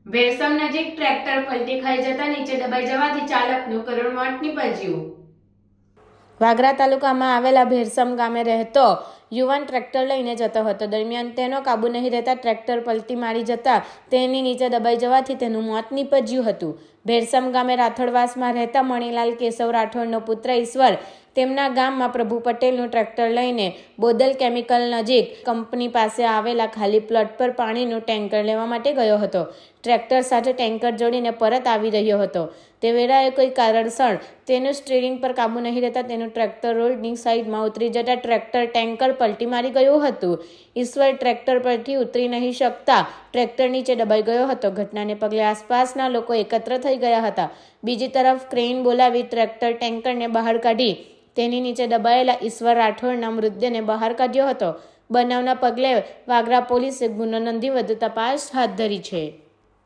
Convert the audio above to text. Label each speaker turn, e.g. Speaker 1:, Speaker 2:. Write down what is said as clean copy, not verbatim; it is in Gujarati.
Speaker 1: ભેરસમ નજીક ટ્રેક્ટર પલટી ખાઈ જતા નીચે દબાઈ જવાથી ચાલકનું કરુણ મોત નીપજ્યું। વાગરા તાલુકામાં આવેલા ભેરસમ ગામે રહેતો યુવાન ટ્રેક્ટર લઈને જતો હતો। દરમિયાન તેનો કાબુ નહીં રહેતા ટ્રેક્ટર પલટી મારી જતા તેની નીચે દબાઈ જવાથી તેનું મોત નીપજ્યું હતું। ભેરસમ ગામે રાઠોડવાસમાં રહેતા મણીલાલ કેશવ રાઠોડનો પુત્ર ઈશ્વર તેમના ગામમાં પ્રભુ પટેલનું ટ્રેક્ટર લઈને બોદલ કેમિકલ નજીક કંપની પાસે આવેલા ખાલી પ્લોટ પર પાણીનું ટેન્કર લેવા માટે ગયો હતો। ટ્રેક્ટર સાથે ટેન્કર જોડીને પરત આવી રહ્યો હતો। તે વેળાએ કોઈ કારણસર તેનું સ્ટીયરિંગ પર કાબુ નહીં રહેતા તેનું ટ્રેક્ટર રોડની સાઈડમાં ઉતરી જતા ટ્રેક્ટર ટેન્કર પલટી મારી ગયું હતું। ઈશ્વર ટ્રેક્ટર પરથી ઉતરી નહીં શકતા ટ્રેક્ટર નીચે દબાઈ ગયો હતો। ઘટનાને પગલે આસપાસના લોકો એકત્ર થઈ ગયા હતા। બીજી તરફ ક્રેન બોલાવી ટ્રેક્ટર ટેન્કરને બહાર કાઢી તેની નીચે દબાયેલા ઈશ્વર રાઠોડના મૃતદેહને બહાર કાઢ્યો હતો। બનાવના પગલે વાગરા પોલીસે ગુનો નોંધી વધુ તપાસ હાથ ધરી છે।